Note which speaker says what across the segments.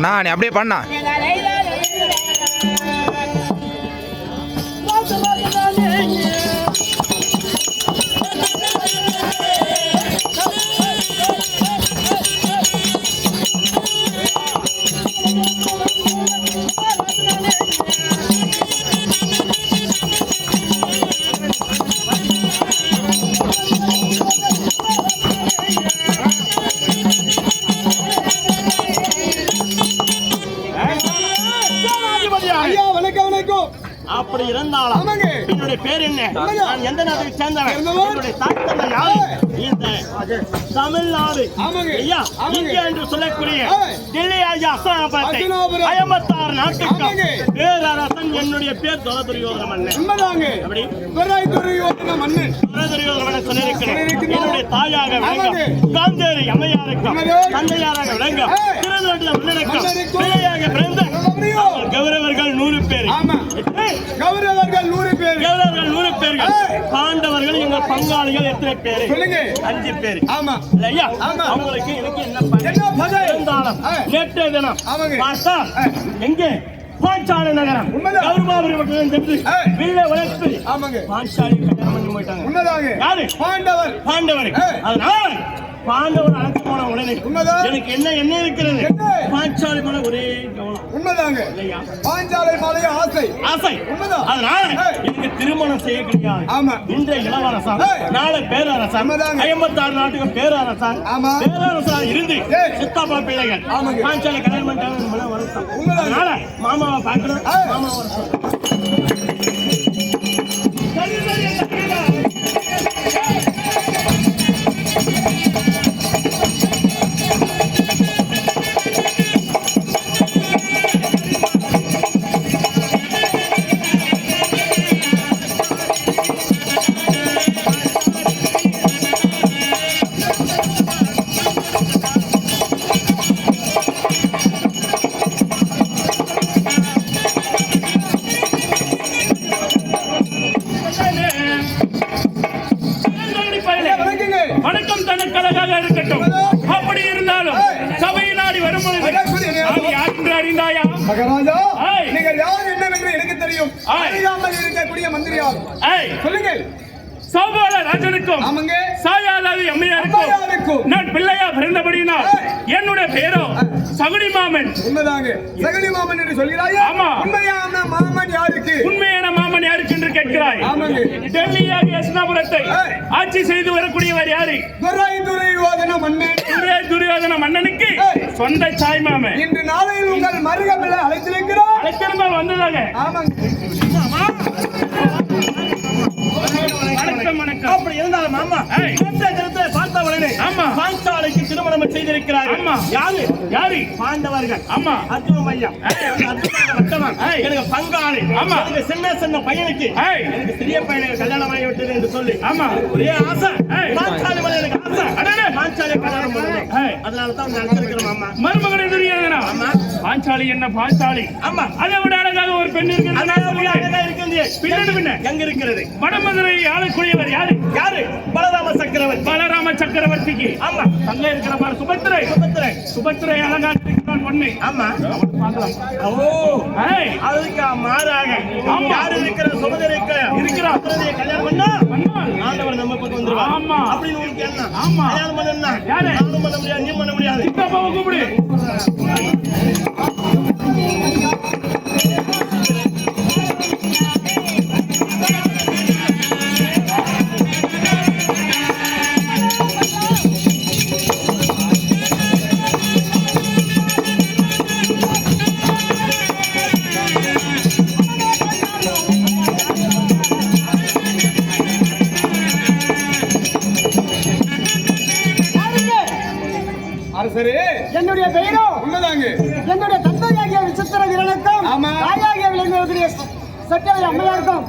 Speaker 1: நான் அப்படியே பண்ணா
Speaker 2: அப்படி இருந்தாலும் என்னுடைய பேர் என்ன, நான் எந்த நாட்டை சேர்ந்தவன், என்னுடைய தாய்த்தந்தை யாரு, இந்த தமிழ்நாடு ஐயா இந்தியா என்று சொல்லக்கூடிய டெல்லி ஐயா அஸ்தானபுரத்தை 56 நாட்டுக்கு பேரரசன். என்னுடைய பேர் துரதுரியோதன மன்னன். அப்படி துரதுரியோதன மன்னன் சொல்லியிருக்கிறேன். என்னுடைய தாயாக விளங்கும் காந்தேரி அம்மையாருக்கும் தந்தையாராக விளங்கும் திருநாட்டில் மன்னனுக்கும் பிள்ளையாக பிறந்த கௌரவர்கள் 100 பேர். கௌரவர்கள் 100 பேர்கள். பாண்டவர்கள் எங்கள் பங்காளிகள் எத்தனை பேர்? 5 பேர். ஐயா அவங்களுக்கு எனக்கு என்ன இருந்தாலும் நேற்றைய தினம் பார்த்தா எங்கே பாஞ்சாலை நகரம் கௌரவாபுரி சென்று வில்ல வளர்த்து பாஞ்சாலி கல்யாணம் பண்ணி போயிட்டாங்க. யாரு? பாண்டவர். அதனால பாண்டவர் அழைத்து போன உடனே எனக்கு என்ன இருக்கிறது? பாஞ்சாலை மலை ஒரே கவனம். உண்மைதாங்க. பாஞ்சாலை மலை ஆசை. அதனால எனக்கு திருமணம் செய்ய கிடையாது. இன்றைய இளவரசன் நாளை பேரரசன் 56 நாட்டுக்கு பேரரசன் இருந்து சித்தாப்பா பிள்ளைகள் பாஞ்சாலை கல்யாணம் பண்ணிட்டாங்க. மலை வளர்த்தான். அதனால மாமாவை பார்க்கணும். மாமாவை
Speaker 3: மகாராஜா, நீங்கள் யார் என்னவென்று எனக்கு தெரியும். அறியாமல் இருக்கக்கூடிய மந்திரியார் சொல்லுங்கள்.
Speaker 2: சௌபால ராஜனுக்கும் சாயாலாதி அம்மையாருக்கும் நான் பிள்ளையா பிறந்தபடியினால் என்னுடைய பேரோ சகுனி மாமன்.
Speaker 3: உண்மைதாங்க. சகுனி மாமன் என்று சொல்கிறாயா?
Speaker 2: ஆமா.
Speaker 3: உண்மையான மாமன் யாருக்கு?
Speaker 2: உண்மையான மாமன் யாருக்கு என்று கேட்கிறாய்? டெல்லியாக அஸ்தானபுரத்தை ஆட்சி செய்து வரக்கூடியவர் யாரு? துரியோதன மன்னனுக்கு சொந்த தாய் மாமன்.
Speaker 3: இன்று நாளையில் உங்கள் மருக பிள்ளை அழைத்திருக்கிறார்.
Speaker 2: அழைத்திருந்தால் வந்ததாக. அப்படி இருந்தாலும் மாமா பார்த்த உடனே பாஞ்சாலைக்கு திருமணம் செய்திருக்கிறார். யாரு? பாண்டவர்கள். அர்ஜுன ஐயா எனக்கு பங்காளி. சின்ன பையனுக்கு எனக்கு சிறிய பையனுக்கு கல்யாணம் ஆகிவிட்டது என்று சொல்லி ஒரே ஆசை. பாஞ்சாலி மலை எனக்கு ஆசை. பாஞ்சாலி கல்யாணம் பண்ணணும். அதனாலதான் நினைச்சிருக்கிறோம் மாமா.
Speaker 1: மருமகனை தெரியாதுனா பாஞ்சாலி என்ன பாஞ்சாலி
Speaker 2: ஆமா
Speaker 1: அதை விட அழகாக ஒரு பெண் இருக்கிறது.
Speaker 2: எங்க இருக்கிறது?
Speaker 1: வடமதுரை ஆளக்கூடியவர் யாரு?
Speaker 2: யாரு? பலராம சக்கரவர்த்தி.
Speaker 1: பலராம சக்கரவர்த்திக்கு
Speaker 2: ஆமா
Speaker 1: தங்க இருக்கிற பாரு சுபத்திரை. சுபத்திரை அழகா இருக்கிறான் பொண்ணு.
Speaker 2: ஆமா
Speaker 1: பார்க்கலாம்.
Speaker 2: ஓ அதுக்கு மாறாக யாரு இருக்கிற சுபத்திரைக்கு இருக்கிறார் கல்யாணம் பண்ணா ஆண்டவர் நம்ம பக்கம் வந்துருவார்.
Speaker 1: ஆமா
Speaker 2: அப்படின்னு உங்களுக்கு என்ன?
Speaker 1: ஆமா
Speaker 2: கல்யாணம் பண்ணா
Speaker 1: யாரு?
Speaker 2: நானும் பண்ண முடியாது, நீ பண்ண முடியாது.
Speaker 1: சித்தப்பாவை கூப்பிடு.
Speaker 3: என்னுடைய பெயரோ உண்மைதாங்க. என்னுடைய தந்தையாகிய விசித்திர வீரனுக்கும் தாயாகிய விளங்குவதற்கு சத்தியவை அம்மையாருக்கும்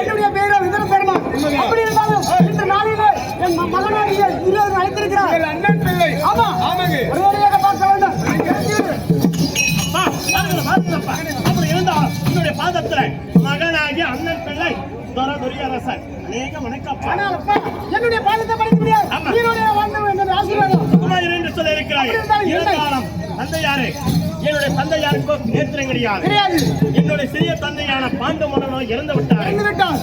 Speaker 3: என்னுடைய பெயரோ விதர பெருமாள். அப்படி இருந்தாலும் இன்று நாளிலே என் மகனாகிய இருவரும் அழைத்திருக்கிறார். அண்ணன் பிள்ளை. ஆமா ஆமாங்க. ஒருவரையாக பார்க்க வேண்டும்.
Speaker 2: அப்படி இருந்தால் என்னுடைய பாதத்துல மகனாகிய அண்ணன் பிள்ளை துரியரசன் அநேக வணக்கம்.
Speaker 3: என்னுடைய பாதத்தை படிக்க முடியாது. ஆசீர்வாதம்
Speaker 2: என்று சொல்ல இருக்கிறாய். தந்தையாரே என்னுடைய தந்தையாருக்கோ நேத்திரம் கிடையாது. என்னுடைய சிறிய தந்தையான பாண்டு மன்னனோ இறந்து விட்டார்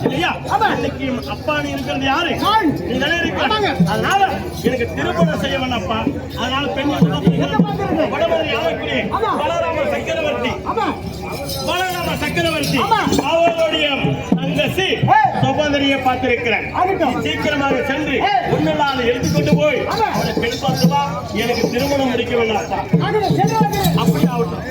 Speaker 2: இல்லையா? இன்னைக்கு அப்பா நீ இருக்கிறது யாரு? நீ தானே இருக்கிற. அதனால எனக்கு திருமணம் செய்ய வேண்டாம்ப்பா. அதனால பெண் வடமதுரை ஆளக்கூடிய பலராம சக்கரவர்த்தி அவருடைய தங்கச்சி சுபந்திரியை பார்த்திருக்கிறேன். சீக்கிரமாக சென்று ஒன்னால எடுத்துக்கொண்டு போய் பெண் பார்த்துவா. எனக்கு திருமணம் முடிக்க வேண்டாம்ப்பா. அப்படி ஆகட்டும்.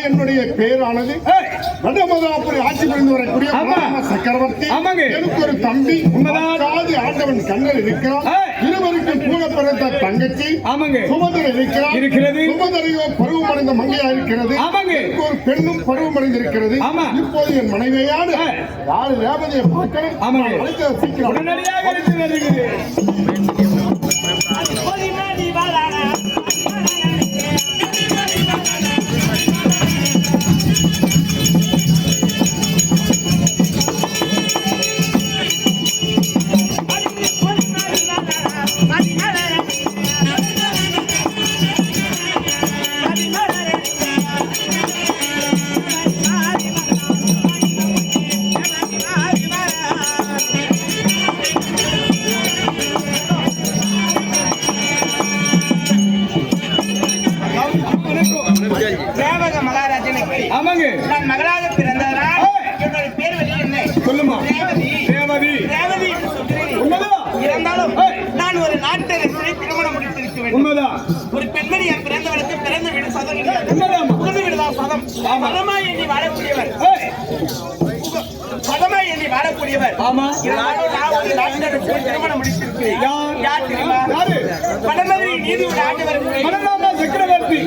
Speaker 4: என்னுடைய பெயரானது வடமதுராபுரி ஆட்சி புரிந்து வரக்கூடிய சக்கரவர்த்தி. எனக்கு ஒரு தம்பி ஆண்டவன் கண்ணல் இருக்கிறான். இருவருக்கு கூட பிறந்த தங்கச்சி சுமதரை இருக்கிறது. சுமதரையோ பருவமடைந்த மங்கையா இருக்கிறது. ஒரு பெண்ணும் பருவமடைந்திருக்கிறது. இப்போது என் மனைவியான யாரு ரேவதியை பார்க்கணும். சீக்கிரம் உடனடியாக
Speaker 2: நான் மகளாக பிறந்ததனால் என்னுடைய பேர் வெளியே என்ன சொல்லுமா? இருந்தாலும் நான் ஒரு நாட்டை திருமணம் முடித்திருக்க வேண்டும். ஒரு பெண்மணி என் பிறந்தவளுக்கு பிறந்த வீடு சதம் புகுந்த வீடுதான் சதம். பதமாய் எண்ணி வாழக்கூடியவர் திருமணம் முடித்திருக்கிறேன். யார் தெரியுமா? வடமதுரை நீதி ஆண்டவர் சக்கரவர்த்தி.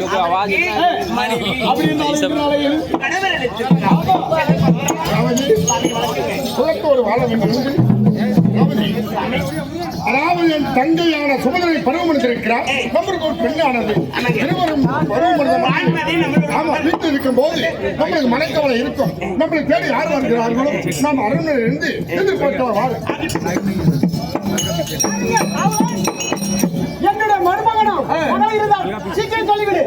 Speaker 4: அதாவது என் தங்கையான சுமதரை பருவமடைந்திருக்கிறார். நம்மளுக்கு ஒரு பெண்ணானது இருவரும் வீட்டில் இருக்கும் போது நம்மளுக்கு மனக்கவலை இருக்கும். நம்மளுக்கு தேடி யார் வருகிறார்களோ நாம் அரண்மனையிலிருந்து எதிர்பார்க்கிறோம்.
Speaker 3: என்னுடைய மருமகனும் இருந்தால் சீக்கிரம் சொல்லிவிடு.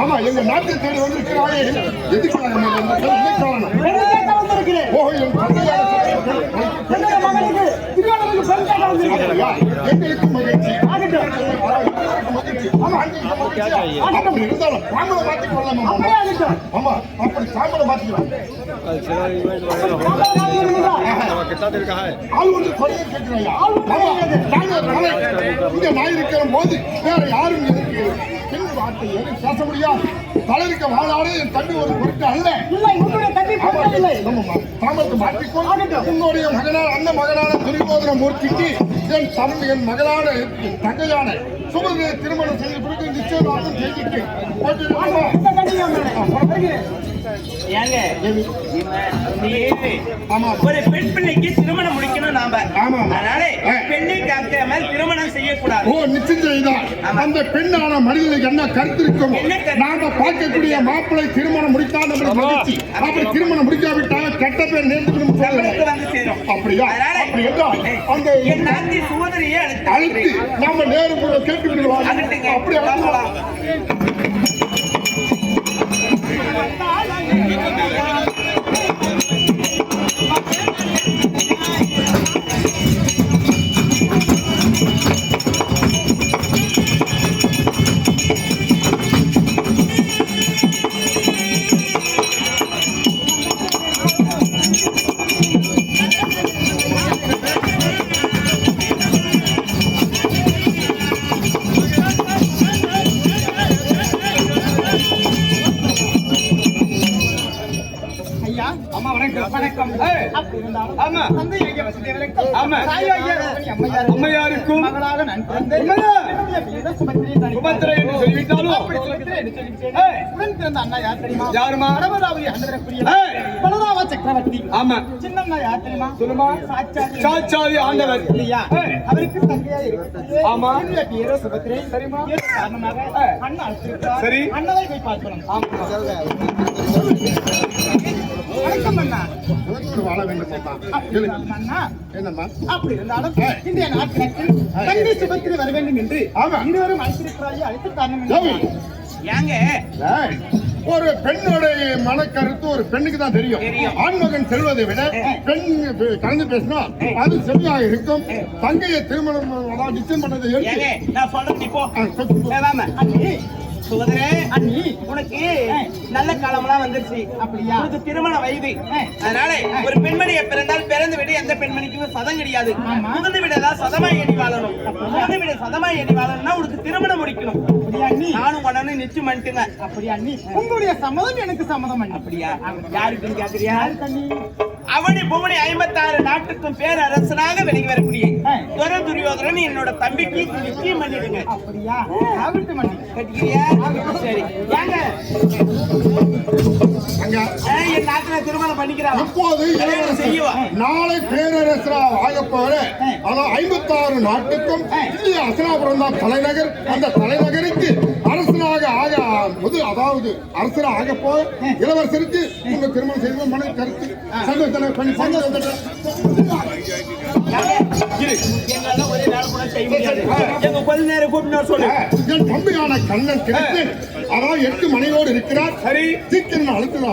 Speaker 4: ஆமா எங்க நாட்டில் தேடி வந்திருக்கிறாயே எதுக்காக எங்களுக்கு மகிழ்ச்சி. இருந்தாலும் பாம்பளை மாற்றிக்கொள்ளலாம். ஆமா அப்படி சாம்பலை மாற்றிக்கலாம். ஆள் ஒன்று சொல்ல கேட்கிறாயா? இங்க நான் இருக்கிற போது வேற யாரும் எனக்கு பெண் வார்த்தை எதுவும் பேச முடியாது. தளரிக்க வாழாடு என் தம்பி ஒரு பொருட்டு அல்ல. தாமத்தை மாற்றிக்கொண்டு உன்னுடைய மகனான அண்ணன் மகனான துரியோதன மூர்த்திக்கு என் தம்பி என் மகளான என் தங்கையான சுமதியை திருமணம் செய்து பிறகு நிச்சயமாகவும் செஞ்சுட்டு
Speaker 2: ஏங்க ஒரு பெண் பிள்ளைக்கு திருமணம் முடிக்கணும் நாம. அதனால பெண்ணை காக்காம திருமணம் செய்யக்கூடாது.
Speaker 4: ஓ நிச்சயம் செய்தால் அந்த பெண்ணான மனிதனுக்கு என்ன கருத்து இருக்கும்? நாம பார்க்கக்கூடிய மாப்பிள்ளை திருமணம் முடித்தால் நம்மளுக்கு மகிழ்ச்சி. அப்படி திருமணம் முடிக்காவிட்டால் கெட்ட பேர் நேர்ந்து
Speaker 2: வந்து சேரும்.
Speaker 4: அப்படியா? அப்படி என்றால் அந்த
Speaker 2: என் நாட்டி சோதரியை
Speaker 4: அழைத்து நாம நேரம் கேட்டு விடுவாங்க. அப்படி அழைக்கலாம்.
Speaker 3: அம்மையாருக்கும் சுபத்திரை என்று சொல்லிவிட்டாலும் அண்ணா யார் தெரியுமா? யாருமா? பலராம சக்கரவர்த்தி. ஆமா. சின்ன யார் தெரியுமா? சொல்லுமா. சாட்சாதி ஆண்டவர் இல்லையா? அவருக்கு தங்கையா இருக்கு. ஆமா. பேரோ சுபத்திரை. சரிமா? காரணமாக அண்ணா அழைத்திருக்கிறார். சரி. அண்ணனை போய் பார்க்கணும். வணக்கம் அண்ணா.
Speaker 4: வாழ வேண்டும்
Speaker 3: என்னம்மா? அப்படி இருந்தாலும் இந்திய நாட்டில் தங்கை சுபத்திரை வர வேண்டும் என்று இருவரும் அழைத்திருக்கிறார்கள். அழைத்து காரணம்
Speaker 2: ஏங்க
Speaker 4: ஒரு பெண்ணுடைய மனக்கருத்து ஒரு பெண்ணுக்கு தான் தெரியும். ஆண்மகன் செல்வதை விட பெண் கலந்து பேசினா அது செம்மையாக இருக்கும். தங்கையை திருமணம் நிச்சயம் பண்ணதை
Speaker 2: நான் சொல்றேன் இப்போ சுகதரே, அண்ணி உனக்கு நல்ல காலம்லாம் வந்துருச்சு. அப்படியா? உனக்கு திருமண வயது. அதனால ஒரு பெண்மணியை பிறந்தால் பிறந்து விட எந்த பெண்மணிக்குமே சதம் கிடையாது. புகுந்து விடலாம் சதமாய் எண்ணி வாழணும். புகுந்து விட சதமாய் எண்ணி வாழணும்னா உனக்கு திருமணம் முடிக்கணும். நானும் உடனே நிச்சயம் பண்ணிட்டுங்க. அப்படியா அண்ணி? உங்களுடைய சம்மதம் எனக்கு சம்மதம். அப்படியா? யாருக்குன்னு கேக்குறியா? அவனி புவனி 56 நாட்டுக்கும் பேரரசனாக வெளியே வரக்கூடிய துரியோதனன் என்னோட தம்பிக்கு நிச்சயம் பண்ணிடுங்க. அப்படியா? அவர்கிட்ட பண்ணி கட்டிக்கிறியா? சரி. ஏங்க என் நாட்டுல திருமணம் பண்ணிக்கிறான்.
Speaker 4: இப்போது நாளை பேரரசராக ஆகப்போற 56 நாட்டுக்கும் அசனாபுரம் தான் தலைநகர். அந்த தலைநகருக்கு அரசனாக ஆக அதாவது அரசராக ஆக போற இளவரசருக்கு உங்க திருமணம் செய்வது மன கருத்து சந்தோஷம் பண்ணி
Speaker 2: ஒரே நாள் கூட செய்ய முடியாது. எங்க கொஞ்ச நேரம் கூப்பிட்டு சொல்லு.
Speaker 4: என் தம்பியான கண்ணன் கிடைத்து அதாவது 8 மனையோடு இருக்கிறார். சரி, சீக்கிரம் அழுத்துவா.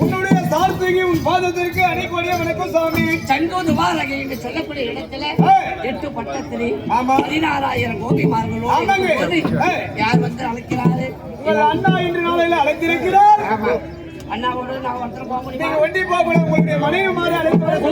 Speaker 3: உன்னுடைய சார்த்தகி உன் பாதத்திற்கு அடிக்கொடிய வணக்கம் சாமி.
Speaker 5: சங்கோது வாரகை என்று சொல்லக்கூடிய இடத்துல 8 பட்டத்திலே 16,000 கோபிமார்களோடு யார் வந்து அழைக்கிறாரு?
Speaker 3: உங்கள் அண்ணா இன்று நாளையில அழைத்திருக்கிறார்.
Speaker 5: அண்ணாவோடு நான் ஒருத்தர் போக முடியும்.
Speaker 3: நீங்க ஒண்டி போக முடியும். உங்களுடைய மனைவி மாதிரி அழைக்கிறார்.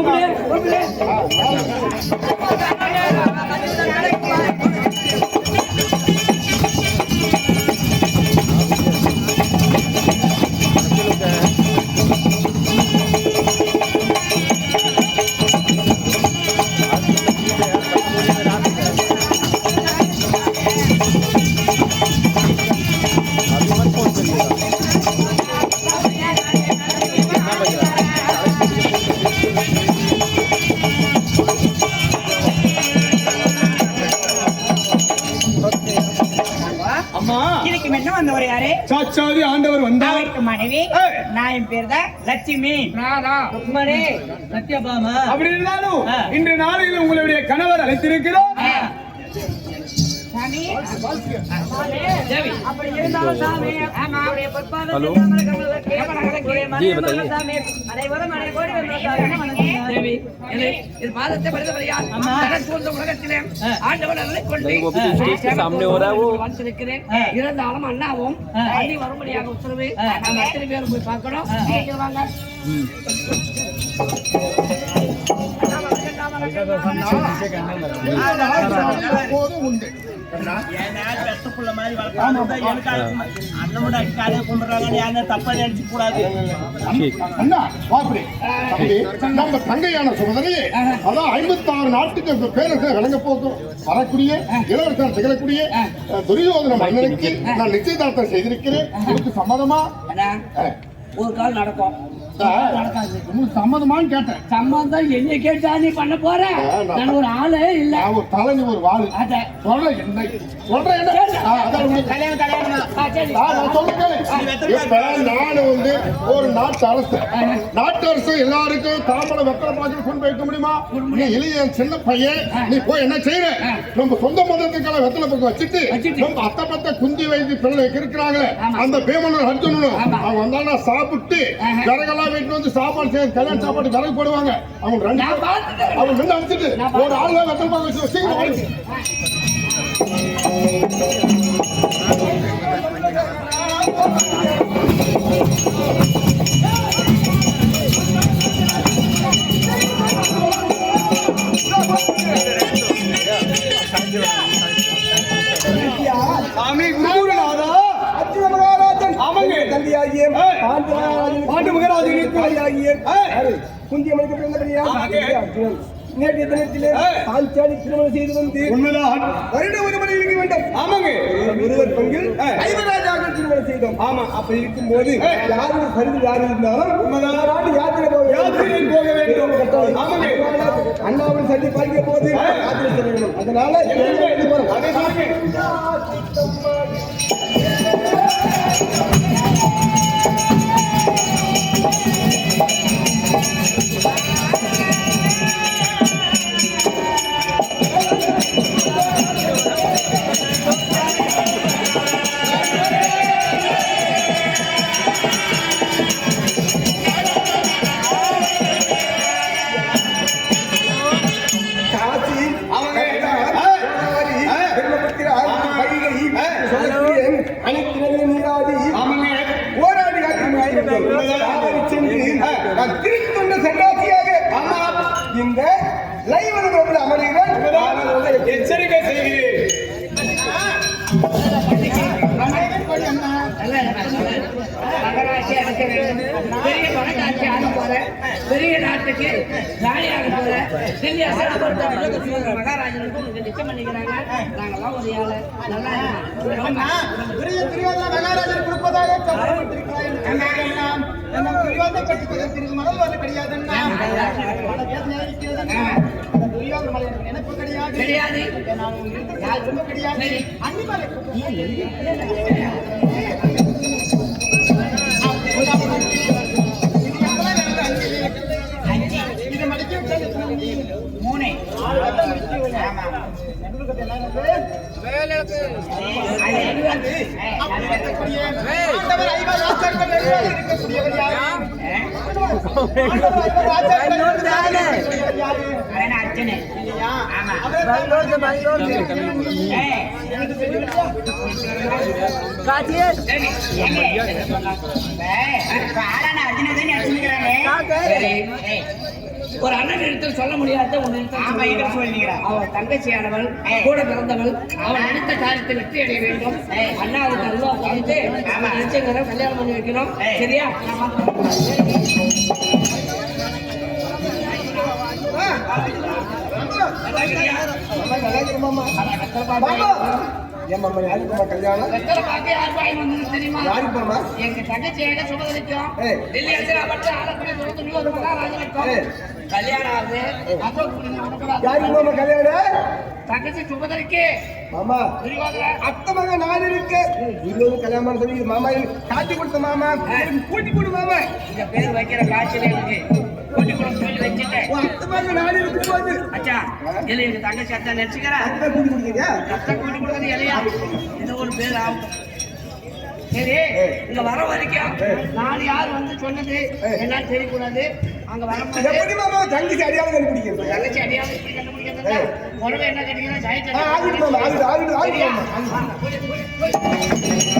Speaker 5: இதுக்கு முன்ன வந்தவர் யாரு?
Speaker 6: சாட்சாதி ஆண்டவர் வந்தார்.
Speaker 5: அவருக்கு மனைவி நான் என் பேர் தான் லட்சுமி. ருக்மணி, சத்யபாமா.
Speaker 6: அப்படி இருந்தாலும் இன்று நாளையில் உங்களுடைய கணவர் அழைத்திருக்கிறோம்.
Speaker 5: சாமி, அப்படி இருந்தாலும் சாமி, அவருடைய பொற்பாதத்தை சாமி, அனைவரும் அனைவரோடு தேவி, இது பாதத்தை படுத்தவரையால் சூழ்ந்த உலகத்திலே ஆண்டவன் அருளைக் கொண்டு வந்திருக்கிறேன். இருந்தாலும் அண்ணாவும் அண்ணி வரும்படியாக உத்தரவு. நம்ம அத்தனை பேரும் போய் பார்க்கணும். வாங்க.
Speaker 4: உண்டு நம்ம தங்கையான சுமதனையே அதான் 56 நாட்டுக்கு பேரரசர் விளங்க போகும் வரக்கூடிய இளவரசர் திகழக்கூடிய துரியோதன மன்னனுக்கு நான் நிச்சயதார்த்தம் செய்திருக்கிறேன். இதுக்கு சம்மதமா?
Speaker 5: ஒரு கால் நடக்கும்.
Speaker 4: சம்மதமான்னு கேட்டேன்.
Speaker 5: சம்மந்தம் என்ன கேட்டா நீ பண்ண போற? நான் ஒரு ஆளே இல்ல.
Speaker 4: ஒரு தலைவி ஒரு வாழு சொல்றேன். என்ன சொல்றேன்? நானும் வந்து ஒரு நாட்டு அரசு எல்லாருக்கும் தாமரை வெத்தலை பாக்கி கொண்டு வைக்க முடியுமா? நீ இளைய சின்ன பையன், நீ போய் என்ன செய்யற? நம்ம சொந்த மதத்துக்கான வெத்தலை பக்கம் வச்சுட்டு நம்ம அத்தை பத்த குந்தி வைத்து பிள்ளை இருக்கிறாங்களே அந்த பேமனும் அர்ஜுனனும் அவங்க வந்தாலும் சாப்பிட்டு விறகெல்லாம் வீட்டுல வந்து சாப்பாடு செய்ய கல்யாண சாப்பாடு விறகு போடுவாங்க. அவங்க ரெண்டு அவங்க நின்று அடிச்சுட்டு ஒரு ஆள் தான் வெத்தலை பாக்க வச்சு சீக்கிரம்
Speaker 3: நேற்றைய தினத்திலே பாஞ்சாலி திருமணம் செய்து வந்து வருட ஒரு மணி இருக்க வேண்டும். ஆமாங்க, ஒருவர் பங்கில் ஐவராஜாக திருமணம் செய்தோம். ஆமா, அப்படி இருக்கும் போது யாரும் கருது யாரு இருந்தாலும் யாத்திரை போக வேண்டும். ஆமாங்க, அண்ணாவின் சந்தி பார்க்க போது யாத்திரை செல்ல வேண்டும். அதனால இந்த லைவ் அமர்கிறேன். எச்சரிக்கை செய்கிறேன்.
Speaker 5: பெரிய பணக்காட்சி ஆக போற, பெரிய நாட்டுக்கு ராணியாக போற டெல்லி மகாராஜனுக்கும் நிச்சயம் பண்ணிக்கிறாங்க. நாங்கெல்லாம் ஒரு ஆளு நல்லா
Speaker 3: மகாராஜர் கொடுப்பதாக
Speaker 5: கிடையாது. மூணு ஒரு அண்ணன் இடத்தில் சொல்ல முடியாத அவன் தங்கச்சியானவள் கூட பிறந்தவள். அவன் நினைத்த காரியத்தை வெற்றி அடைய வேண்டும். அண்ணாவுக்கு அல்வா கொடுத்து நிச்சயம் கல்யாணம் பண்ணி வைக்கணும். சரியா?
Speaker 3: கல்யாணம்
Speaker 5: எங்க தங்கச்சியாக சுமதலிக்கும் டெல்லி அஞ்சலாப்பட்டு ஆலப்புழை மகாராஜனுக்கும் கல்யாணம் ஆகுது.
Speaker 3: யாருக்கு கல்யாணம்?
Speaker 5: தங்கச்சி சுபதரிக்கு
Speaker 3: மாமா
Speaker 5: விரிவாக
Speaker 3: அத்தை மகன் நான் இருக்கு இன்னொரு கல்யாணம் சொல்லி மாமா காட்டி கொடுத்த மாமா எனக்கு கூட்டி கொடு மாமா
Speaker 5: இந்த பேர் வைக்கிற காட்சியில இருக்கு கூட்டி கொடுக்க சொல்லி வச்சுட்டேன்
Speaker 3: அத்தை மகன் நான் இருக்கு போது
Speaker 5: அச்சா இல்ல எங்க தங்கச்சி அத்தை நினைச்சுக்கிறா
Speaker 3: அத்தை கூட்டி கொடுத்தீங்க
Speaker 5: கத்த கூட்டி கொடுக்கறது இல்லையா ஏதோ ஒரு பேர் ஆகும் சரி இங்க வர வரைக்கும் நான் யார் வந்து சொன்னது என்னன்னு தெரியக்கூடாது அங்க வரும்போது
Speaker 3: எப்படி மாமா தங்கச்சி அடியாவது கண்டுபிடிக்கிறது
Speaker 5: தங்கச்சி அடியாவது எப்படி கண்டுபிடிக்கிறதா உடனே என்ன கேட்டீங்கன்னா
Speaker 3: ஆகிட்டு மாமா ஆகிட்டு
Speaker 5: சரியா? வாங்க, போய், போய், போய்.